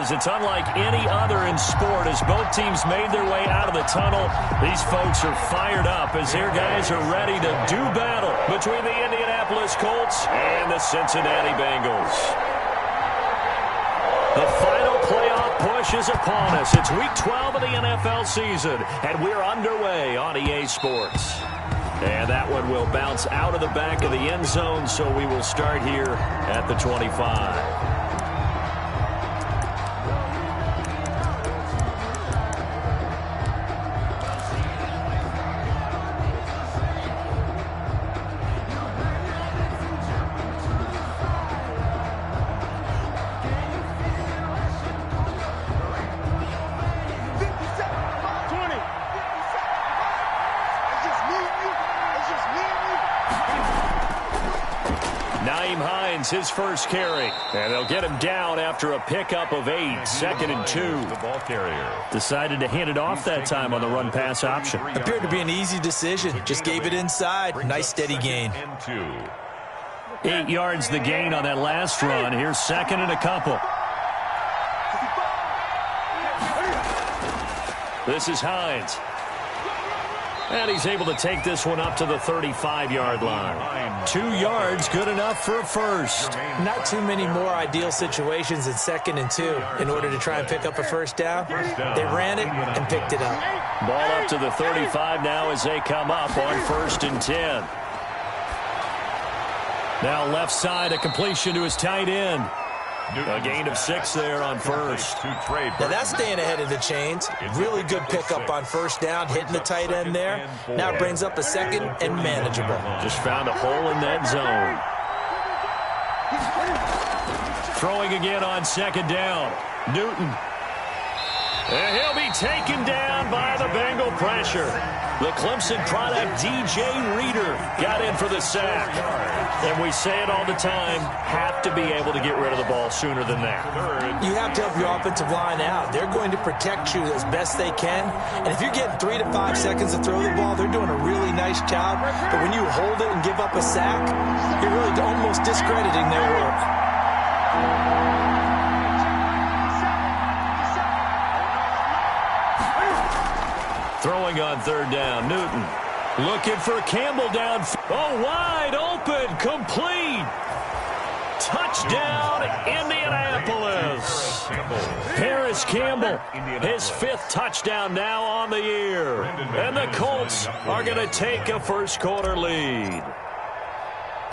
is. It's unlike any other in sport. As both teams made their way out of the tunnel, these folks are fired up as their guys are ready to do battle between the Indianapolis Colts and the Cincinnati Bengals. The final playoff push is upon us. It's Week 12 of the NFL season, and we're underway on EA Sports. And that one will bounce out of the back of the end zone, so we will start here at the 25. His first carry, and they'll get him down after a pickup of 8, 2nd and 2. The ball carrier decided to hand it off that time on the run-pass option. Appeared to be an easy decision. Just gave it inside. Nice steady gain. 8 yards the gain on that last run. Here's 2nd and a couple. This is Hines. And he's able to take this one up to the 35-yard line. 2 yards, good enough for a first. Not too many more ideal situations in 2nd and 2 in order to try and pick up a first down. They ran it and picked it up. Ball up to the 35 now as they come up on 1st and 10. Now left side, a completion to his tight end. A gain of 6 there on first. Now that's staying ahead of the chains. Really good pickup on first down, hitting the tight end there. Now it brings up a 2nd and manageable. Just found a hole in that zone. Throwing again on 2nd down. Newton. And he'll be taken down by the Bengal pressure. The Clemson product, DJ Reader, got in for the sack. And we say it all the time, have to be able to get rid of the ball sooner than that. You have to help your offensive line out. They're going to protect you as best they can. And if you're getting 3 to 5 seconds to throw the ball, they're doing a really nice job. But when you hold it and give up a sack, you're really almost discrediting their work. Throwing on 3rd down, Newton. Looking for Campbell down. Oh, wide open, complete. Touchdown, Indianapolis. Harris Campbell, his 5th touchdown now on the year. And the Colts are going to take a first-quarter lead.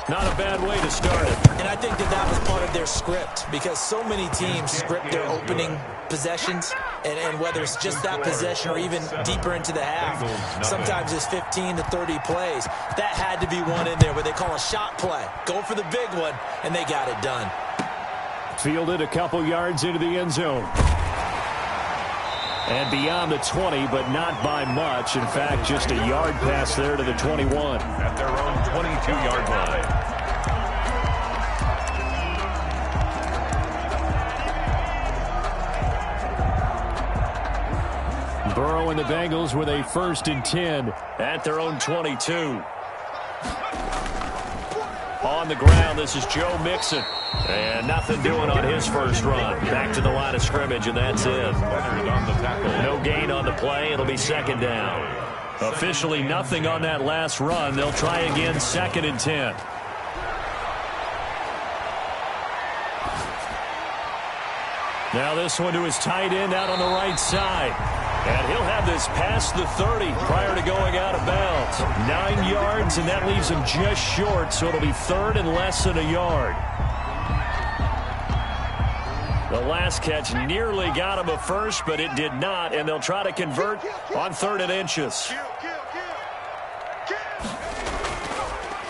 Not a bad way to start it. And I think that was part of their script, because so many teams script their opening possessions, and whether it's just that possession or even deeper into the half, sometimes it's 15 to 30 plays. That had to be one in there where they call a shot play. Go for the big one, and they got it done. Fielded a couple yards into the end zone. And beyond the 20, but not by much. In fact, just a yard pass there to the 21. At their own 22-yard line. Burrow and the Bengals with a 1st and 10 at their own 22. On the ground, this is Joe Mixon. And nothing doing on his first run. Back to the line of scrimmage, and that's it. No gain on the play. It'll be 2nd down. Officially nothing on that last run. They'll try again, 2nd and 10. Now this one to his tight end out on the right side. And he'll have this past the 30 prior to going out of bounds. 9 yards, and that leaves him just short, so it'll be 3rd and less than a yard. The last catch nearly got him a first, but it did not, and they'll try to convert on 3rd and inches.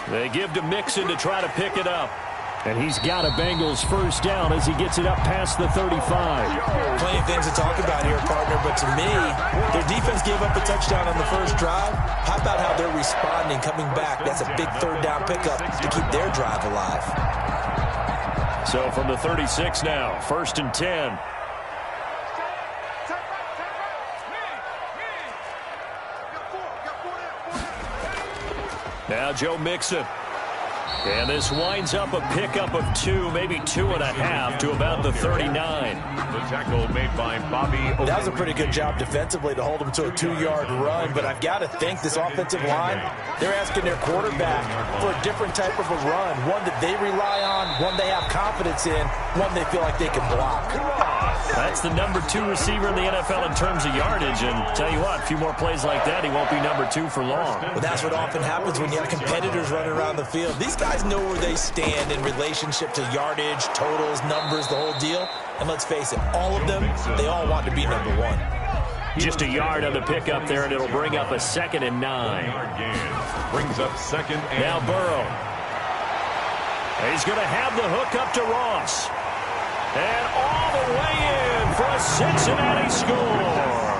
They give to Mixon to try to pick it up. And he's got a Bengals first down as he gets it up past the 35. Plenty of things to talk about here, partner, but to me, their defense gave up a touchdown on the first drive. How about how they're responding, coming back? That's a big 3rd down pickup to keep their drive alive. So from the 36 now, 1st and 10. Now Joe Mixon. And this winds up a pickup of 2, maybe 2.5 to about the 39. The tackle made by Bobby. That was a pretty good job defensively to hold him to a 2-yard run, but I've got to think this offensive line, they're asking their quarterback for a different type of a run, one that they rely on, one they have confidence in, one they feel like they can block. That's the number 2 receiver in the NFL in terms of yardage, and tell you what, a few more plays like that, he won't be number 2 for long. But that's what often happens when you have competitors running around the field. These guys know where they stand in relationship to yardage, totals, numbers, the whole deal. And let's face it, all of them, they all want to be number 1. Just a yard on the pickup there, and it'll bring up a 2nd and 9. Brings up 2nd and now Burrow. He's going to have the hook up to Ross. And all the way in for a Cincinnati score.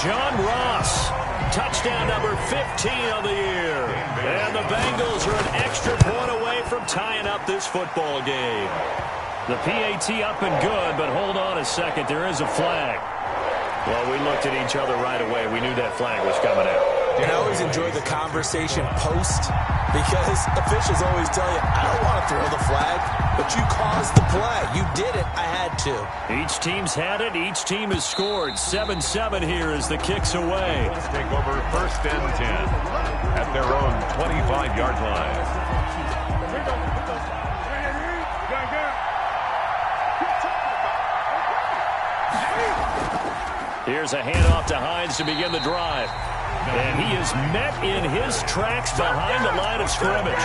John Ross, touchdown number 15 of the year. And the Bengals are an extra point away from tying up this football game. The PAT up and good, but hold on a second. There is a flag. Well, we looked at each other right away. We knew that flag was coming out. And I always enjoy the conversation post because officials always tell you, I don't want to throw the flag, but you caused the play. You did it. I had to. Each team's had it. Each team has scored. 7-7 here as the kick's away. Let's take over 1st and 10 at their own 25-yard line. Here's a handoff to Hines to begin the drive. And he is met in his tracks behind the line of scrimmage.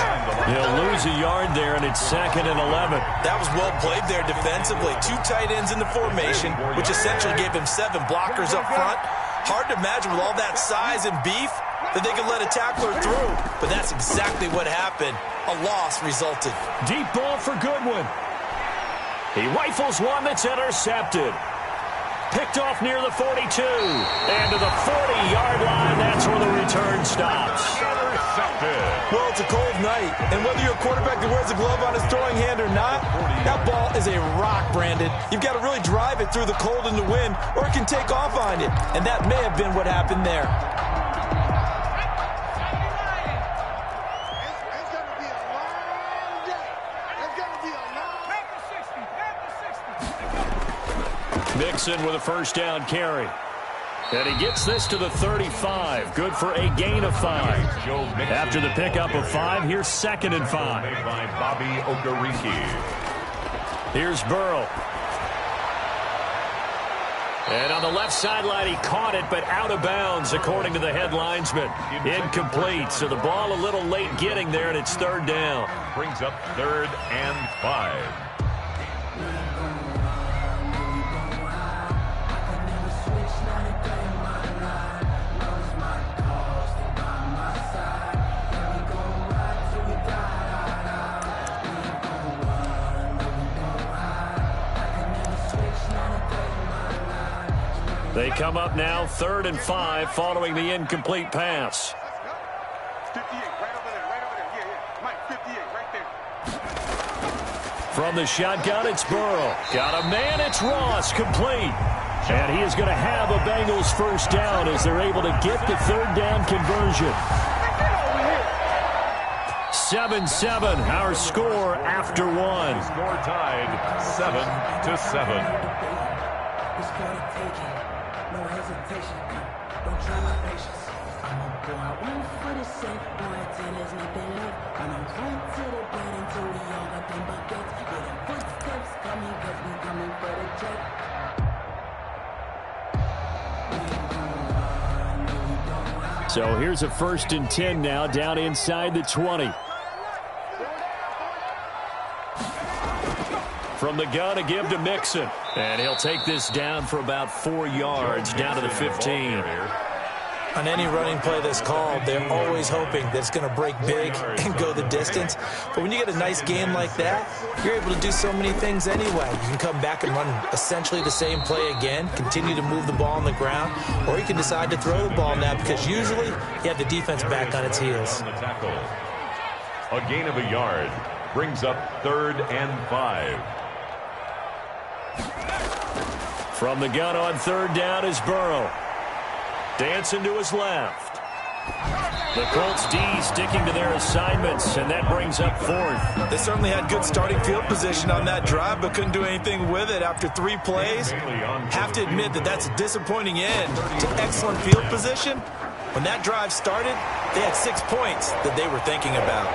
He'll lose a yard there, and it's 2nd and 11. That was well played there defensively. 2 tight ends in the formation, which essentially gave him 7 blockers up front. Hard to imagine with all that size and beef that they could let a tackler through. But that's exactly what happened. A loss resulted. Deep ball for Goodwin. He rifles one that's intercepted. Picked off near the 42. And to the 40-yard line, that's where the return stops. Well, it's a cold night, and whether you're a quarterback that wears a glove on his throwing hand or not, that ball is a rock, Brandon. You've got to really drive it through the cold and the wind, or it can take off on you. And that may have been what happened there. Mixon with a 1st down carry. And he gets this to the 35. Good for a gain of 5. After the pickup of 5, here's 2nd and 5. Made by Bobby Okereke. Here's Burrow. And on the left sideline, he caught it, but out of bounds, according to the head linesman. Incomplete. So the ball a little late getting there, and it's 3rd down. Brings up 3rd and 5. They come up now 3rd and 5 following the incomplete pass. 58, right over there, right over there. Yeah. Mike, 58, right there. From the shotgun, it's Burrow. Got a man, it's Ross, complete. And he is going to have a Bengals 1st down as they're able to get the 3rd down conversion. 7-7, our score after 1. Score tied 7-7. No hesitation, don't try my patience. I'm gonna go out one for the sake, boy, till there's nothing left. I'm gonna run to the bed until we all got them buckets. Yeah, them footsteps coming, cause we coming for the jet. So here's a 1st and 10 now, down inside the 20. From the gun, a give to Mixon. And he'll take this down for about 4 yards, down to the 15. On any running play that's called, they're always hoping that it's going to break big and go the distance. But when you get a nice game like that, you're able to do so many things anyway. You can come back and run essentially the same play again, continue to move the ball on the ground, or you can decide to throw the ball now because usually you have the defense back on its heels. A gain of a yard brings up 3rd and 5. From the gun on 3rd down is Burrow. Dancing to his left. The Colts D sticking to their assignments, and that brings up fourth. They certainly had good starting field position on that drive, but couldn't do anything with it after 3 plays. Have to admit that that's a disappointing end to excellent field position. When that drive started, they had 6 points that they were thinking about.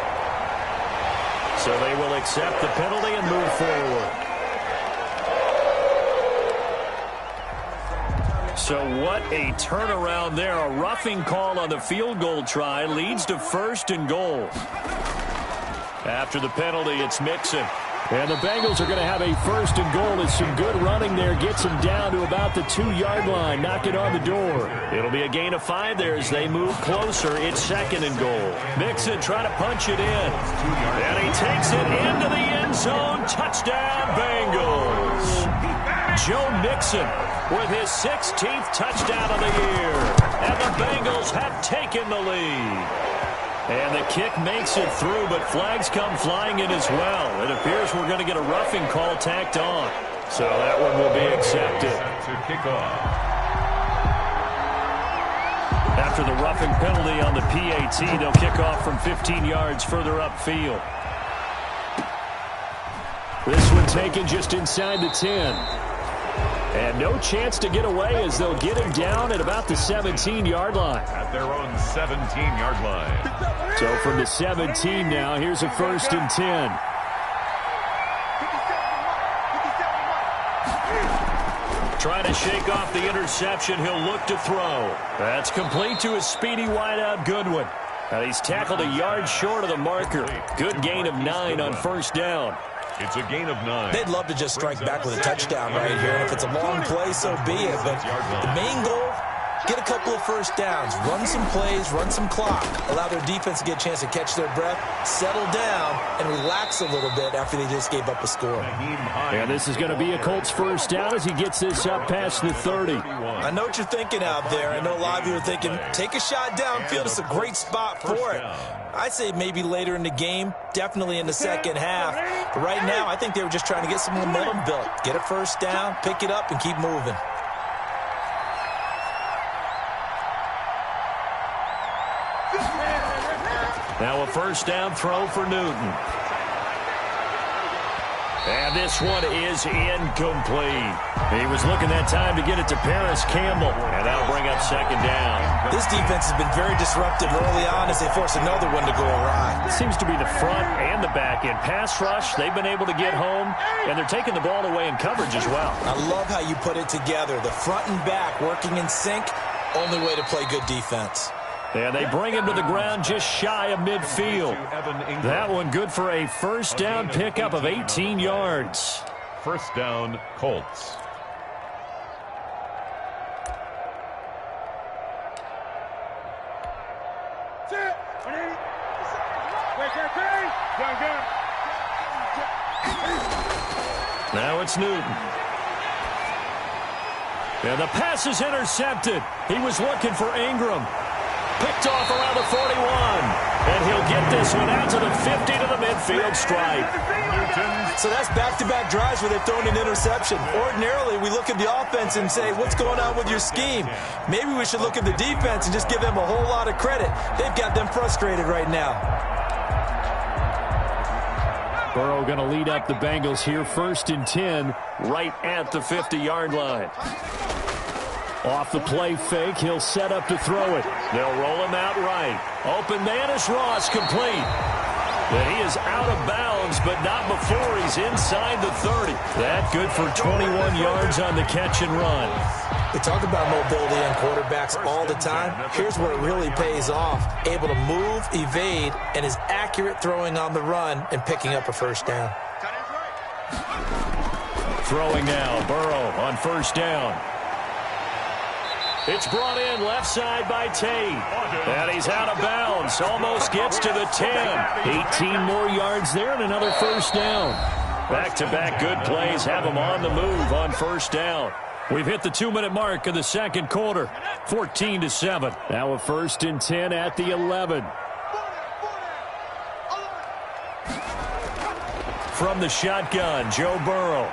So they will accept the penalty and move forward. So what a turnaround there. A roughing call on the field goal try leads to 1st and goal. After the penalty, it's Mixon. And the Bengals are going to have a 1st and goal as some good running there gets them down to about the 2-yard line. Knock it on the door. It'll be a gain of 5 there as they move closer. It's 2nd and goal. Mixon trying to punch it in. And he takes it into the end zone. Touchdown, Bengals. Joe Mixon with his 16th touchdown of the year. And the Bengals have taken the lead. And the kick makes it through, but flags come flying in as well. It appears we're going to get a roughing call tacked on. So that one will be accepted. To kick off. After the roughing penalty on the PAT, they'll kick off from 15 yards further upfield. This one taken just inside the 10. And no chance to get away as they'll get him down at about the 17-yard line. At their own 17-yard line. So from the 17 now, here's a 1st and 10. Trying to shake off the interception. He'll look to throw. That's complete to his speedy wideout, Goodwin. And he's tackled a yard short of the marker. Good gain of 9 on 1st down. It's a gain of 9. They'd love to just strike back with a touchdown right here. And if it's a long play, so be it. But the main goal, get a couple of 1st downs. Run some plays, run some clock. Allow their defense to get a chance to catch their breath, settle down, and relax a little bit after they just gave up a score. And this is going to be a Colts 1st down as he gets this up past the 30. I know what you're thinking out there. I know a lot of you are thinking, take a shot downfield. It's a great spot for it. I'd say maybe later in the game, definitely in the 2nd half. But right now, I think they were just trying to get some momentum built. Get a 1st down, pick it up, and keep moving. Now a 1st down throw for Newton. And this one is incomplete. He was looking that time to get it to Paris Campbell. And that'll bring up 2nd down. This defense has been very disruptive early on as they force another one to go awry. It seems to be the front and the back end. Pass rush, they've been able to get home. And they're taking the ball away in coverage as well. I love how you put it together. The front and back working in sync. Only way to play good defense. And they bring him to the ground just shy of midfield. That one good for a 1st down pickup of 18 yards. 1st down, Colts. Now it's Newton. And the pass is intercepted. He was looking for Ingram. Picked off around the 41. And he'll get this one out to the 50 to the midfield stripe. So that's back-to-back drives where they've thrown an interception. Ordinarily, we look at the offense and say, what's going on with your scheme? Maybe we should look at the defense and just give them a whole lot of credit. They've got them frustrated right now. Burrow going to lead up the Bengals here. 1st and 10 right at the 50-yard line. Off the play fake, he'll set up to throw it. They'll roll him out right. Open man is Ross, complete. But he is out of bounds, but not before he's inside the 30. That good for 21 yards on the catch and run. We talk about mobility on quarterbacks all the time. Here's where it really pays off. Able to move, evade, and is accurate throwing on the run and picking up a 1st down. Throwing now, Burrow on 1st down. It's brought in left side by Tate. And he's out of bounds. Almost gets to the 10. 18 more yards there and another 1st down. Back-to-back good plays have him on the move on 1st down. We've hit the 2-minute mark of the 2nd quarter. 14-7. Now a 1st and 10 at the 11. From the shotgun, Joe Burrow.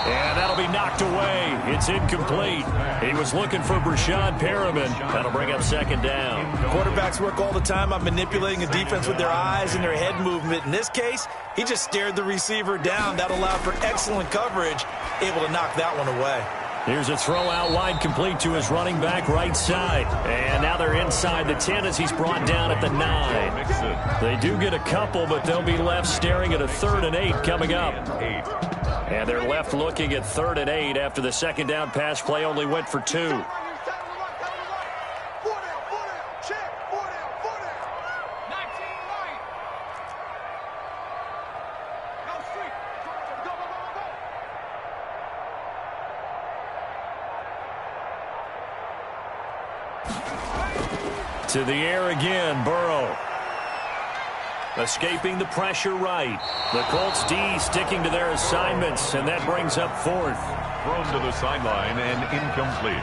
And that'll be knocked away. It's incomplete. He was looking for Brashad Perriman. That'll bring up second down. Quarterbacks work all the time on manipulating a defense with their eyes and their head movement. In this case, he just stared the receiver down. That allowed for excellent coverage, able to knock that one away. Here's a throw out wide, complete to his running back right side. And now they're inside the 10 as he's brought down at the 9. They do get a couple, but they'll be left staring at a 3rd and 8 coming up. And they're left looking at 3rd and 8 after the second down pass play only went for 2. To the air again, Burrow. Escaping the pressure right. The Colts D sticking to their assignments, and that brings up 4th. Thrown to the sideline and incomplete.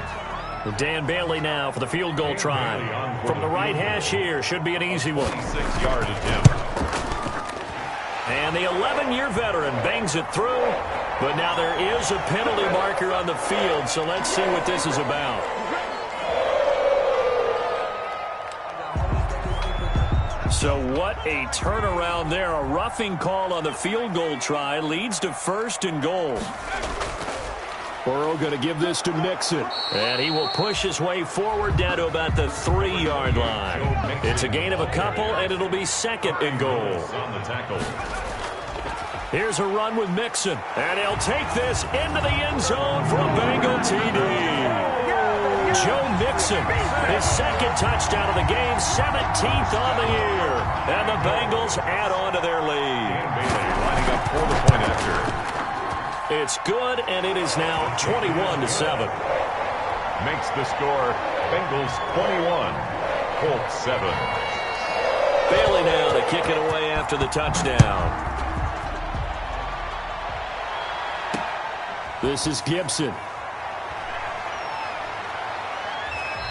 Dan Bailey now for the field goal try. From the right hash here, should be an easy one. 6-yard attempt. And the 11-year veteran bangs it through, but now there is a penalty marker on the field, so let's see what this is about. So what a turnaround there. A roughing call on the field goal try leads to 1st and goal. Burrow going to give this to Mixon. And he will push his way forward down to about the 3-yard line. It's a gain of a couple, and it'll be 2nd and goal. On the tackle. Here's a run with Mixon. And he'll take this into the end zone for a Bengal TD. Joe Mixon, his 2nd touchdown of the game, 17th on the year. And the Bengals add on to their lead. Lining up for the point after. It's good, and it is now 21-7. Makes the score Bengals 21, Colts 7. Bailey now to kick it away after the touchdown. This is Gibson.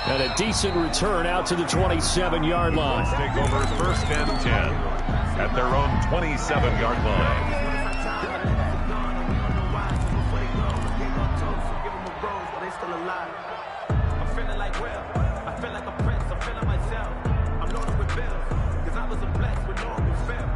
And a decent return out to the 27-yard line. Take over 1st and 10 at their own 27-yard line. I'm feeling like Will. I feel like a prince. I'm feeling myself. I'm loaded with bills because I was a blessed with no fail.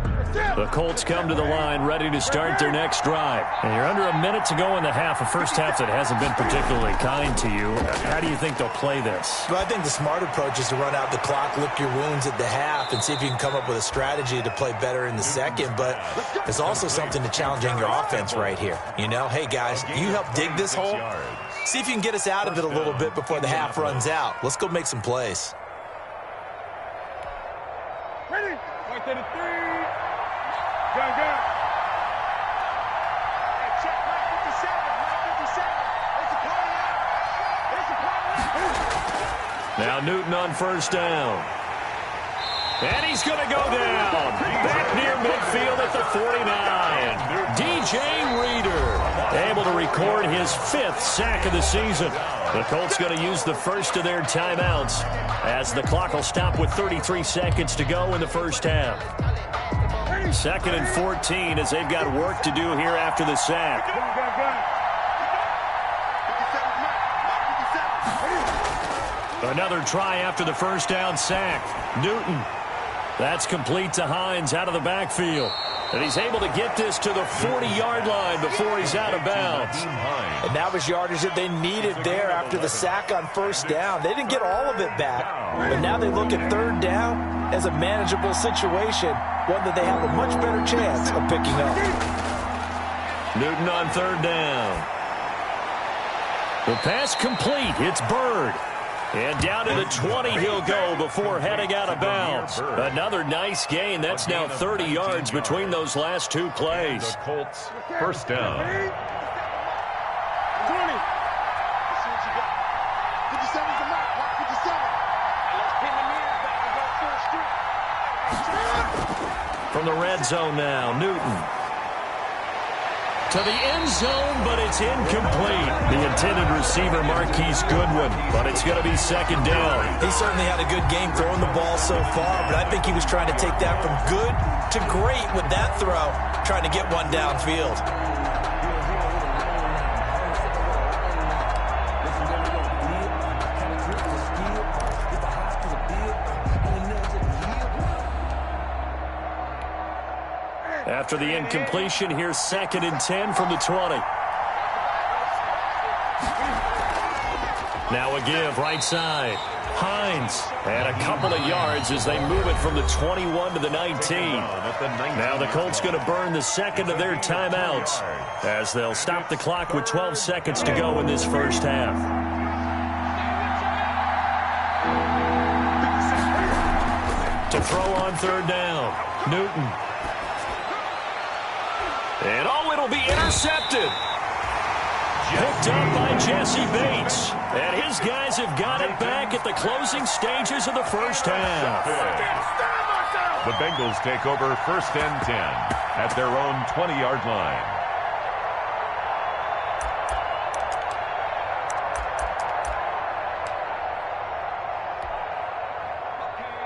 The Colts come to the line ready to start their next drive. And you're under a minute to go in the half, a first half that hasn't been particularly kind to you. How do you think they'll play this? Well, I think the smart approach is to run out the clock, lick your wounds at the half, and see if you can come up with a strategy to play better in the second. But there's also something to challenging your offense right here. You know, hey, guys, you help dig this hole. See if you can get us out of it a little bit before the half runs out. Let's go make some plays. Ready? Right to the 3. Go. Hey, check 957. 957. There's a party out. There's a party out. Now Newton on 1st down. And he's going to go down. Back near midfield at the 49. DJ Reader able to record his 5th sack of the season. The Colts going to use the first of their timeouts as the clock will stop with 33 seconds to go in the first half. 2nd and 14 as they've got work to do here after the sack. Another try after the first down sack. Newton. That's complete to Hines out of the backfield. And he's able to get this to the 40-yard line before he's out of bounds. And that was yardage that they needed there after the sack on 1st down. They didn't get all of it back, but now they look at 3rd down as a manageable situation, one that they have a much better chance of picking up. Newton on 3rd down. The pass complete. It's Bird. And down to the 20 he'll go before heading out of bounds. Another nice gain. That's now 30 yards between those last 2 plays. The Colts 1st down. 20. Let's see what you got. 57's the mark. Mark 57. Let's pin the man back and go full street. From the red zone now, Newton. To the end zone, but it's incomplete. The intended receiver, Marquise Goodwin, but it's going to be 2nd down. He certainly had a good game throwing the ball so far, but I think he was trying to take that from good to great with that throw, trying to get one downfield. After the incompletion, here's 2nd and 10 from the 20. Now a give right side. Hines, and a couple of yards as they move it from the 21 to the 19. Now the Colts going to burn the second of their timeouts as they'll stop the clock with 12 seconds to go in this first half. To throw on 3rd down, Newton. And it'll be intercepted. Picked up by Jesse Bates. And his guys have got it back at the closing stages of the first half. The Bengals take over 1st and 10 at their own 20-yard line.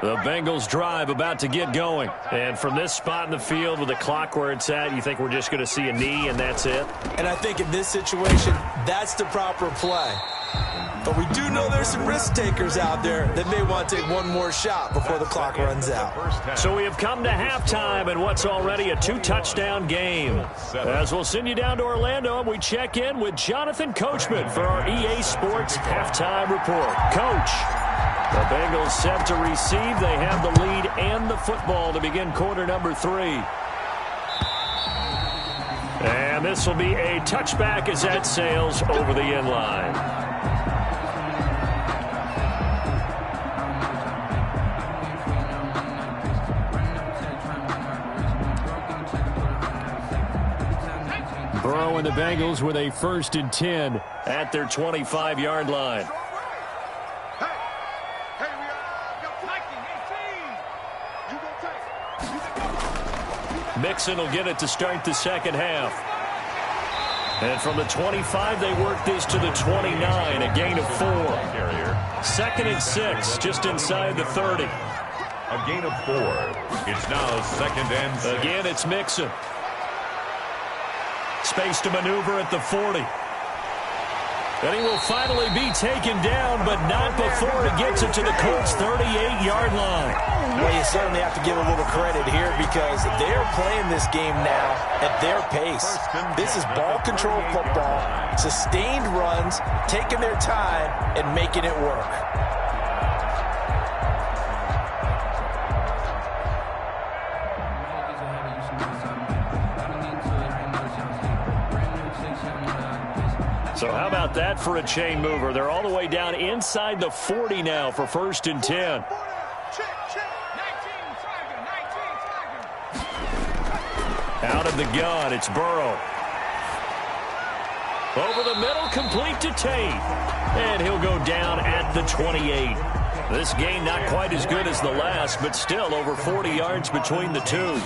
The Bengals drive about to get going. And from this spot in the field with the clock where it's at, you think we're just going to see a knee and that's it? And I think in this situation, that's the proper play. But we do know there's some risk takers out there that may want to take one more shot before the clock runs out. So we have come to halftime in what's already a 2-touchdown game. As we'll send you down to Orlando, and we check in with Jonathan Coachman for our EA Sports Halftime Report. Coach, the Bengals set to receive. They have the lead and the football to begin quarter number 3. And this will be a touchback as that sails over the end line. Burrow and the Bengals with a 1st and 10 at their 25-yard line. Mixon will get it to start the second half. And from the 25, they work this to the 29, a gain of 4. 2nd and 6, just inside the 30. A gain of 4. It's now 2nd and 6. Again, it's Mixon. Space to maneuver at the 40. And he will finally be taken down, but not before he gets it to the Colts' 38-yard line. Well, you certainly have to give a little credit here because they're playing this game now at their pace. This is ball control football, sustained runs, taking their time, and making it work. So how about that for a chain mover? They're all the way down inside the 40 now for 1st and 10. Out of the gun, it's Burrow. Over the middle, complete to Tate. And he'll go down at the 28. This gain not quite as good as the last, but still over 40 yards between the two.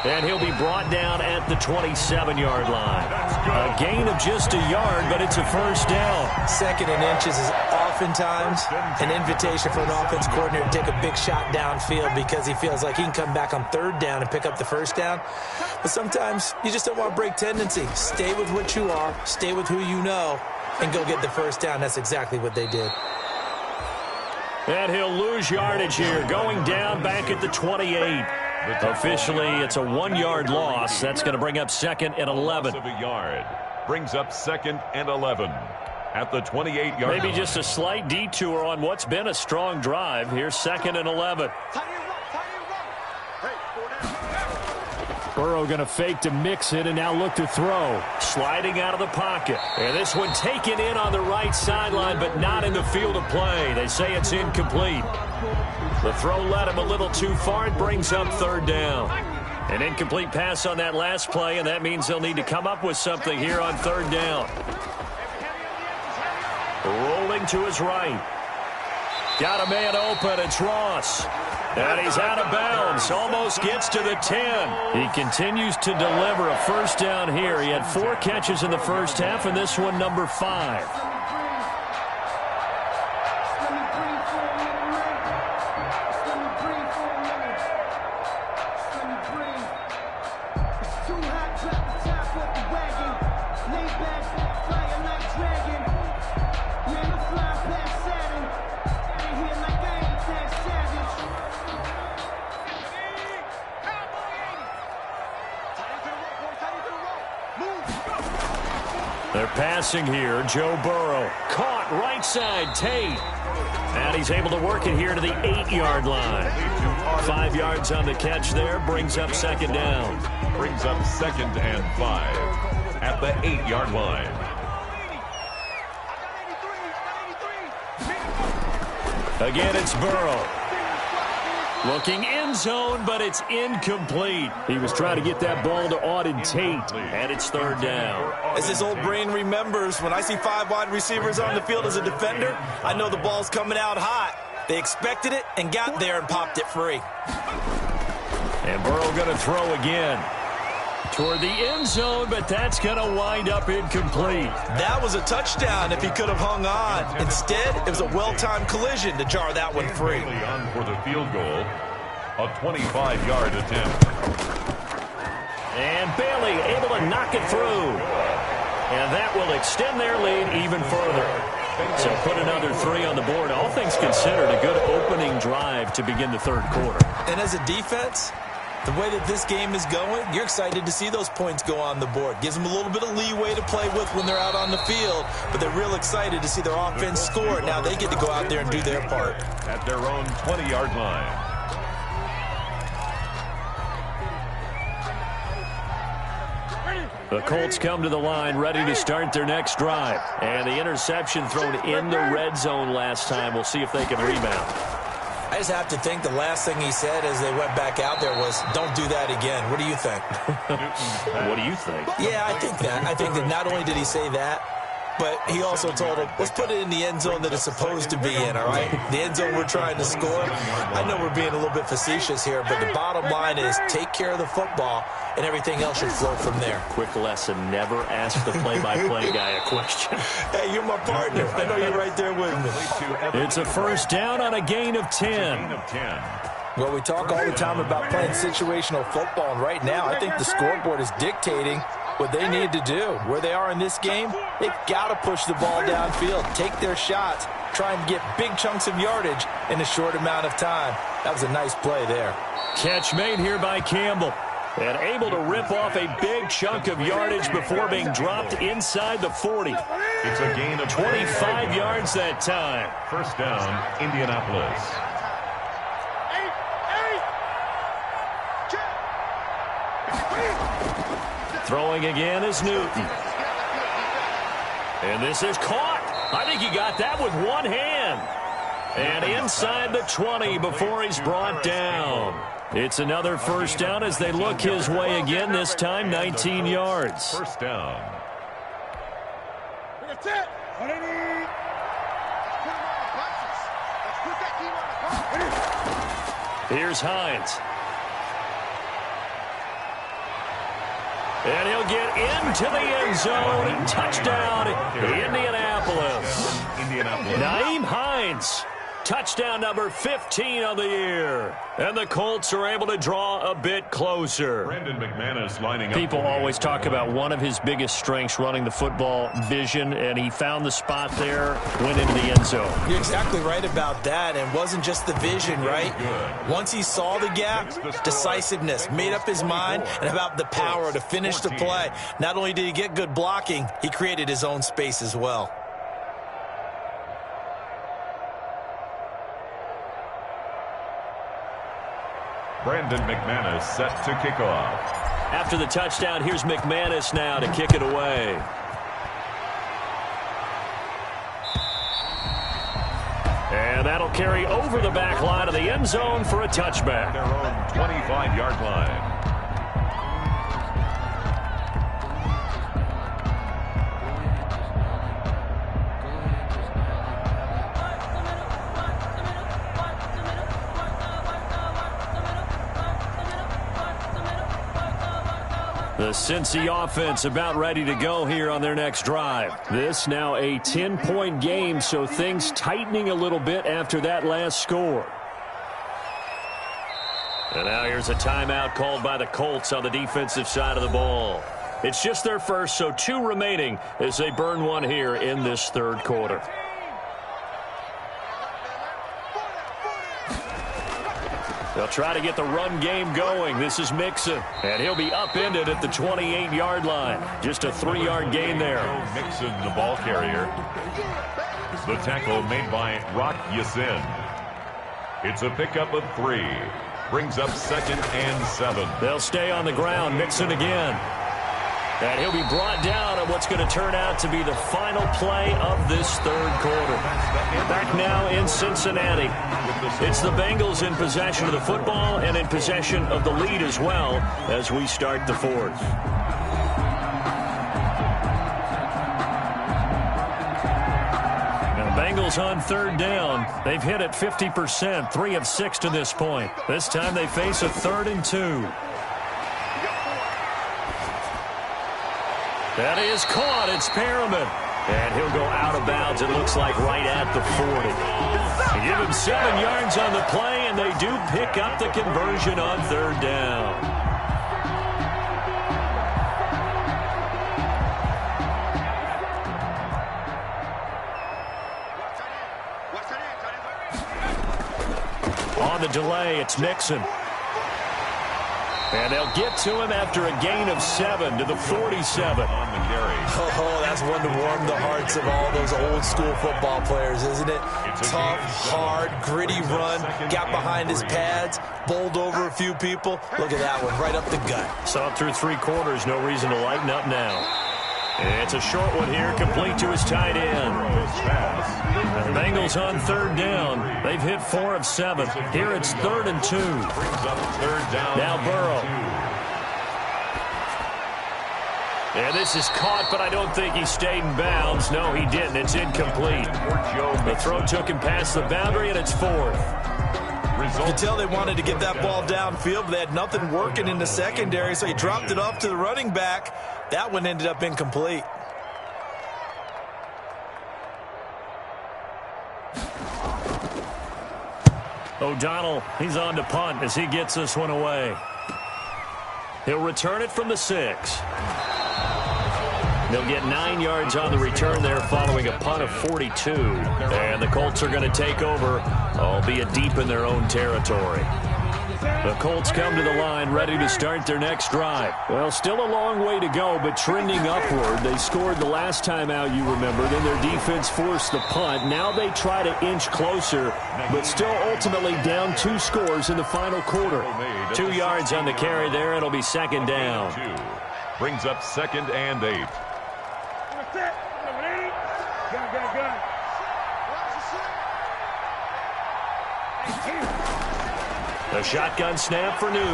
And he'll be brought down at the 27-yard line. A gain of just a yard, but it's a 1st down. 2nd and inches is oftentimes an invitation for an offense coordinator to take a big shot downfield because he feels like he can come back on 3rd down and pick up the 1st down. But sometimes you just don't want to break tendency. Stay with what you are, stay with who you know, and go get the 1st down. That's exactly what they did. And he'll lose yardage here, going down back at the 28. Officially, it's a 1-yard loss. That's going to bring up 2nd and 11. Of a yard brings up 2nd and 11 at the 28-yard line. Maybe just a slight detour on what's been a strong drive. Here's 2nd and 11. Burrow going to fake to mix it and now look to throw. Sliding out of the pocket. And this one taken in on the right sideline, but not in the field of play. They say it's incomplete. The throw led him a little too far. It brings up 3rd down. An incomplete pass on that last play, and that means they'll need to come up with something here on 3rd down. Rolling to his right. Got a man open. It's Ross. And he's out of bounds. Almost gets to the 10. He continues to deliver a 1st down here. He had 4 catches in the first half, and this one number 5. They're passing here. Joe Burrow. Caught right side. Tate. And he's able to work it here to the 8-yard line. 5 yards on the catch there. Brings up second down. Brings up 2nd and 5 at the 8-yard line. Again, it's Burrow. Looking end zone, but it's incomplete. He was trying to get that ball to Auden Tate, and it's 3rd down. As his old brain remembers, when I see 5 wide receivers on the field as a defender, I know the ball's coming out hot. They expected it and got there and popped it free. And Burrow going to throw again toward the end zone, but that's going to wind up incomplete. That was a touchdown if he could have hung on. Instead, it was a well-timed collision to jar that one free. On for the field goal, a 25-yard attempt. And Bailey able to knock it through. And that will extend their lead even further. So put another 3 on the board. All things considered, a good opening drive to begin the 3rd quarter. And as a defense, the way that this game is going, you're excited to see those points go on the board. Gives them a little bit of leeway to play with when they're out on the field, but they're real excited to see their offense score. Now they get to go out there and do their part. At their own 20-yard line. The Colts come to the line ready to start their next drive. And the interception thrown in the red zone last time. We'll see if they can rebound. I just have to think the last thing he said as they went back out there was, don't do that again. What do you think? What do you think? Yeah, I think that. I think that not only did he say that, but he also told him, let's put it in the end zone that it's supposed to be in, all right? The end zone we're trying to score. I know we're being a little bit facetious here, but the bottom line is take care of the football, and everything else should flow from there. Quick lesson, never ask the play-by-play guy a question. Hey, you're my partner. I know you're right there with me. It's a 1st down on a gain of 10. Well, we talk all the time about playing situational football, and right now I think the scoreboard is dictating what they need to do. Where they are in this game, they've got to push the ball downfield, take their shots, try and get big chunks of yardage in a short amount of time. That was a nice play there. Catch made here by Campbell. And able to rip off a big chunk of yardage before being dropped inside the 40. It's a gain of 25 yards that time. 1st down, Indianapolis. Throwing again is Newton. And this is caught. I think he got that with one hand. And inside the 20 before he's brought down. It's another 1st down as they look his way again, this time 19 yards. 1st down. Here's Hines. And he'll get into the end zone. Touchdown, Indianapolis. Nyheim Hines. Touchdown number 15 of the year. And the Colts are able to draw a bit closer. Brandon McManus lining up. People always talk about one of his biggest strengths running the football, vision, and he found the spot there, went into the end zone. You're exactly right about that, and wasn't just the vision, right? Once he saw the gap, decisiveness, made up his mind, and about the power to finish the play. Not only did he get good blocking, he created his own space as well. Brandon McManus set to kick off. After the touchdown, here's McManus now to kick it away. And that'll carry over the back line of the end zone for a touchback. Their own 25-yard line. The Cincy offense about ready to go here on their next drive. This now a 10-point game, so things tightening a little bit after that last score. And now here's a timeout called by the Colts on the defensive side of the ball. It's just their first, so 2 remaining as they burn one here in this 3rd quarter. They'll try to get the run game going. This is Mixon, and he'll be upended at the 28-yard line. Just a 3-yard gain there. Mixon, the ball carrier. The tackle made by Rock Yassin. It's a pickup of 3. Brings up 2nd and 7. They'll stay on the ground. Mixon again. And he'll be brought down on what's going to turn out to be the final play of this third quarter. Back now in Cincinnati. It's the Bengals in possession of the football and in possession of the lead as well as we start the fourth. Now Bengals on 3rd down. They've hit it 50%, 3 of 6 to this point. This time they face a 3rd and 2. That is caught. It's Perriman. And he'll go out of bounds, it looks like, right at the 40. They give him 7 yards on the play, and they do pick up the conversion on 3rd down. On the delay, it's Mixon. And they'll get to him after a gain of 7 to the 47. On the carry. Oh, that's one to warm the hearts of all those old-school football players, isn't it? Tough, hard, gritty run. Got behind his pads, bowled over a few people. Look at that one, right up the gut. Saw it through 3 quarters. No reason to lighten up now. It's a short one here, complete to his tight end. The Bengals on 3rd down. They've hit 4 of 7. Here it's 3rd and 2. Brings up 3rd down. Now Burrow. And this is caught, but I don't think he stayed in bounds. No, he didn't. It's incomplete. The throw took him past the boundary, and it's 4th. You can tell they wanted to get that ball downfield, but they had nothing working in the secondary, so he dropped it off to the running back. That one ended up incomplete. O'Donnell, he's on to punt as he gets this one away. He'll return it from the 6. They'll get 9 yards on the return there following a punt of 42. And the Colts are going to take over, albeit deep in their own territory. The Colts come to the line ready to start their next drive. Well, still a long way to go, but trending upward. They scored the last time out, you remember. Then their defense forced the punt. Now they try to inch closer, but still ultimately down 2 scores in the final quarter. 2 yards on the carry there. It'll be 2nd down. Brings up 2nd and 8. The shotgun snap for Newton.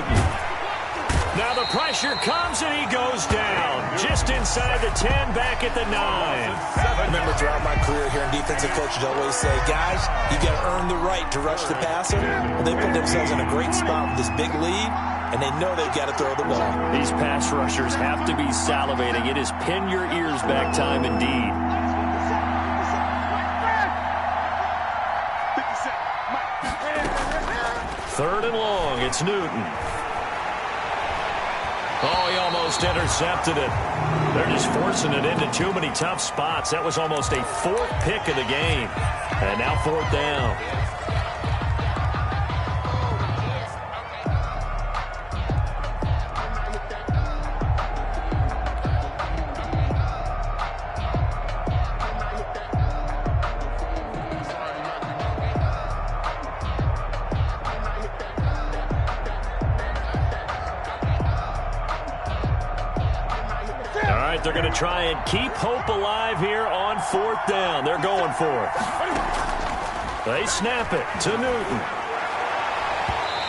Now the pressure comes and he goes down. Just inside the 10, back at the 9. I remember throughout my career here in defensive coaches always say, guys, you got to earn the right to rush the passer. Well, they put themselves in a great spot with this big lead, and they know they've got to throw the ball. These pass rushers have to be salivating. It is pin your ears back time indeed. Third and long, it's Newton. Oh, he almost intercepted it. They're just forcing it into too many tough spots. That was almost a 4th pick of the game. And now 4th down. They're going to try and keep hope alive here on 4th down. They're going for it. They snap it to Newton.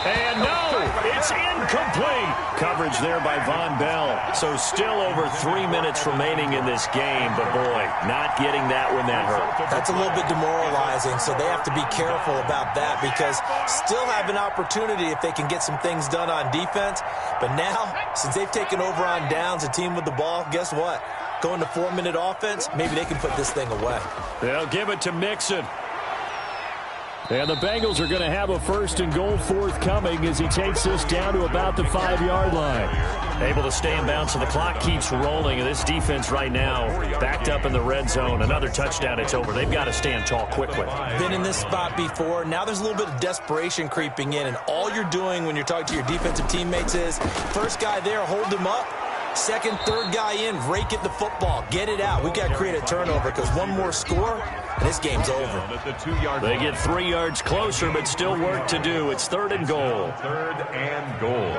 And no, it's incomplete. Coverage there by Von Bell. So still over 3 minutes remaining in this game. But, boy, not getting that when that hurt. That's a little bit demoralizing, so they have to be careful about that because still have an opportunity if they can get some things done on defense. But now, since they've taken over on downs, a team with the ball, guess what? Going to 4-minute offense, maybe they can put this thing away. They'll give it to Mixon. And the Bengals are going to have a 1st and goal forthcoming as he takes this down to about the 5-yard line. Able to stay in bounds, so the clock keeps rolling. And this defense right now backed up in the red zone. Another touchdown, it's over. They've got to stand tall quickly. Been in this spot before. Now there's a little bit of desperation creeping in. And all you're doing when you're talking to your defensive teammates is, first guy there, hold him up. Second, third guy in, rake at the football. Get it out. We've got to create a turnover because one more score, and this game's over. They get 3 yards closer, but still work to do. It's 3rd and goal. 3rd and goal.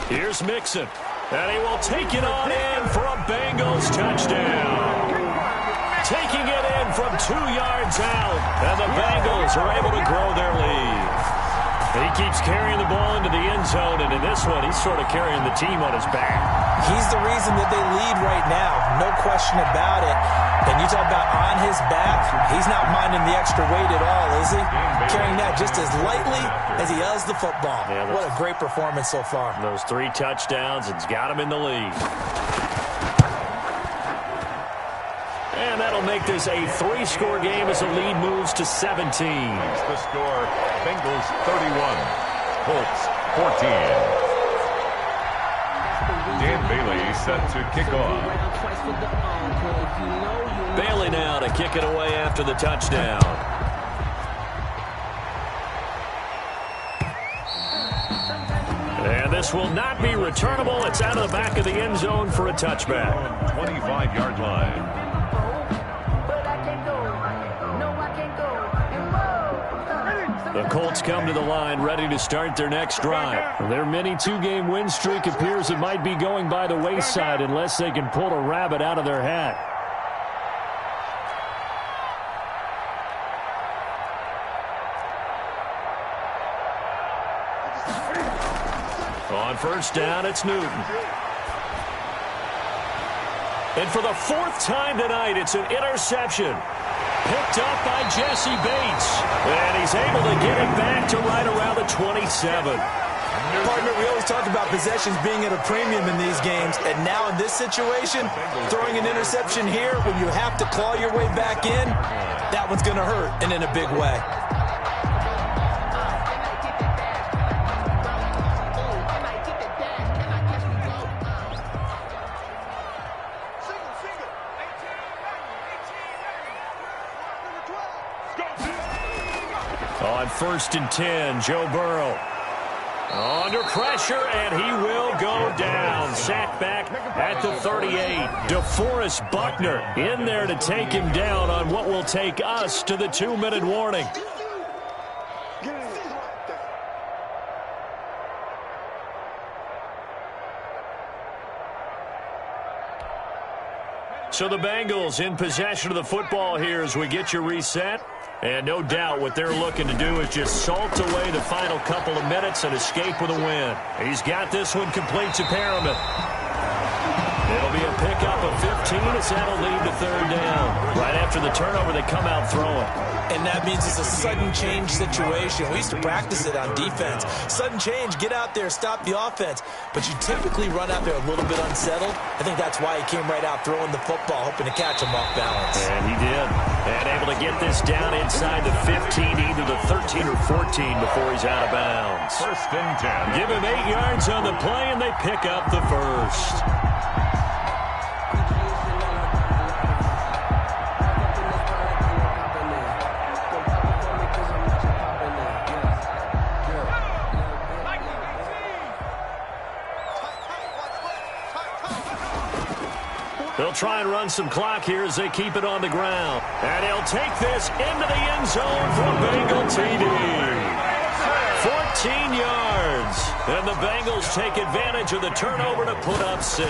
Here's Mixon, and he will take it on in for a Bengals touchdown. Taking it in from 2 yards out, and the Bengals are able to grow their lead. He keeps carrying the ball into the end zone, and in this one, he's sort of carrying the team on his back. He's the reason that they lead right now, no question about it. And you talk about on his back, he's not minding the extra weight at all, is he? Carrying that just as lightly as he does the football. Yeah, what a great performance so far. Those 3 touchdowns, it's got him in the lead. And that'll make this a 3-score game as the lead moves to 17. The score, Bengals 31, Colts 14. Dan Bailey set to kick off. Bailey now to kick it away after the touchdown. And this will not be returnable. It's out of the back of the end zone for a touchback. 25-yard line. The Colts come to the line ready to start their next drive. Their mini 2-game win streak appears it might be going by the wayside unless they can pull a rabbit out of their hat. On 1st down, it's Newton. And for the 4th time tonight, it's an interception. Picked up by Jesse Bates. And he's able to get it back to right around the 27. Partner, we always talk about possessions being at a premium in these games. And now in this situation, throwing an interception here when you have to claw your way back in, that one's going to hurt, and in a big way. On 1st and 10, Joe Burrow. Under pressure, and he will go down. Sacked back at the 38. DeForest Buckner in there to take him down on what will take us to the 2-minute warning. So the Bengals in possession of the football here as we get you reset. And no doubt what they're looking to do is just salt away the final couple of minutes and escape with a win. He's got this one complete to Perriman. It'll be a pickup of 15 as that'll lead to 3rd down. Right after the turnover, they come out throwing. And that means it's a sudden change situation. We used to practice it on defense. Sudden change, get out there, stop the offense. But you typically run out there a little bit unsettled. I think that's why he came right out throwing the football, hoping to catch him off balance. And he did. And able to get this down inside the 15, either the 13 or 14 before he's out of bounds. 1st and 10. Give him 8 yards on the play, and they pick up the 1st. They'll try and run some clock here as they keep it on the ground. And he'll take this into the end zone for a Bengal TD. 14 yards. And the Bengals take advantage of the turnover to put up 6.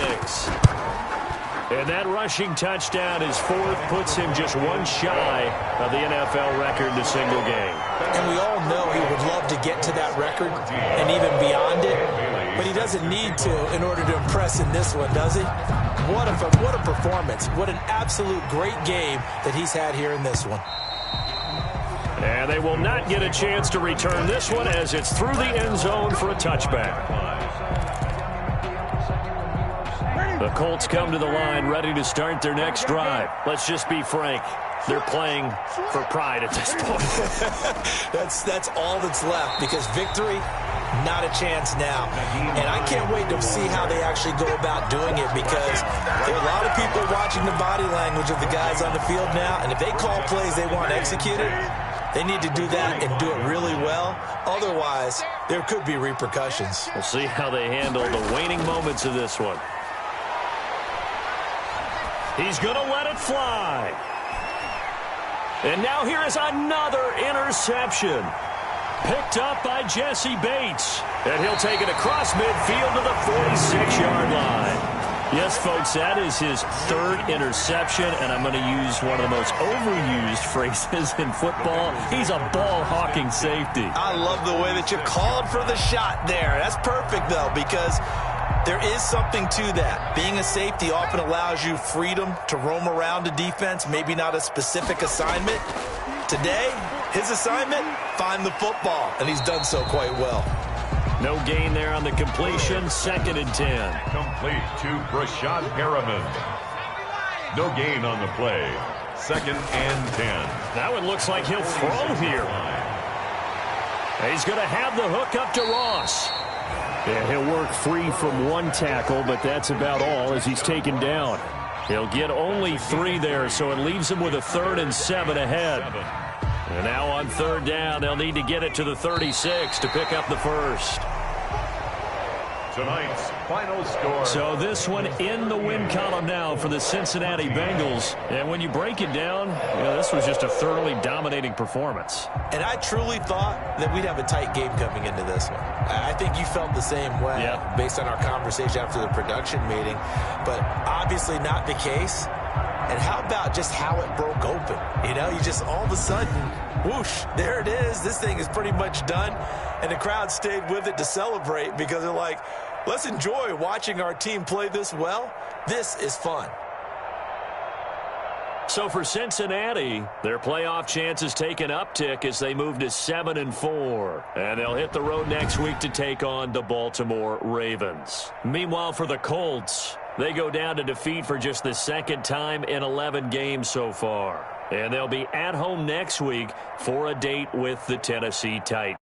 And that rushing touchdown, his 4th, puts him just one shy of the NFL record in a single game. And we all know he would love to get to that record and even beyond it. But he doesn't need to in order to impress in this one, does he? What a performance. What an absolute great game that he's had here in this one. And they will not get a chance to return this one as it's through the end zone for a touchback. The Colts come to the line ready to start their next drive. Let's just be frank. They're playing for pride at this point. That's all that's left, because victory, not a chance now. And I can't wait to see how they actually go about doing it, because there are a lot of people watching the body language of the guys on the field now, and if they call plays they want executed, they need to do that and do it really well. Otherwise, there could be repercussions. We'll see how they handle the waning moments of this one. He's going to let it fly. And now here is another interception. Picked up by Jesse Bates. And he'll take it across midfield to the 46-yard line. Yes, folks, that is his third interception, and I'm going to use one of the most overused phrases in football. He's a ball-hawking safety. I love the way that you called for the shot there. That's perfect, though, because there is something to that. Being a safety often allows you freedom to roam around the defense, maybe not a specific assignment. Today, his assignment, find the football, and he's done so quite well. No gain there on the completion, 2nd and 10. Complete to Brashad Perriman. No gain on the play, 2nd and 10. Now it looks like he'll throw here. He's going to have the hook up to Ross. And he'll work free from one tackle, but that's about all as he's taken down. He'll get only 3 there, so it leaves him with a 3rd and 7 ahead. And now on 3rd down, they'll need to get it to the 36 to pick up the first. Tonight's final score. So this one in the win column now for the Cincinnati Bengals. And when you break it down, this was just a thoroughly dominating performance. And I truly thought that we'd have a tight game coming into this one. I think you felt the same way based on our conversation after the production meeting. But obviously not the case. And how about just how it broke open? You just all of a sudden, whoosh, there it is. This thing is pretty much done. And the crowd stayed with it to celebrate because they're like, let's enjoy watching our team play this well. This is fun. So for Cincinnati, their playoff chances take an uptick as they move to 7-4. And they'll hit the road next week to take on the Baltimore Ravens. Meanwhile, for the Colts, they go down to defeat for just the 2nd time in 11 games so far. And they'll be at home next week for a date with the Tennessee Titans.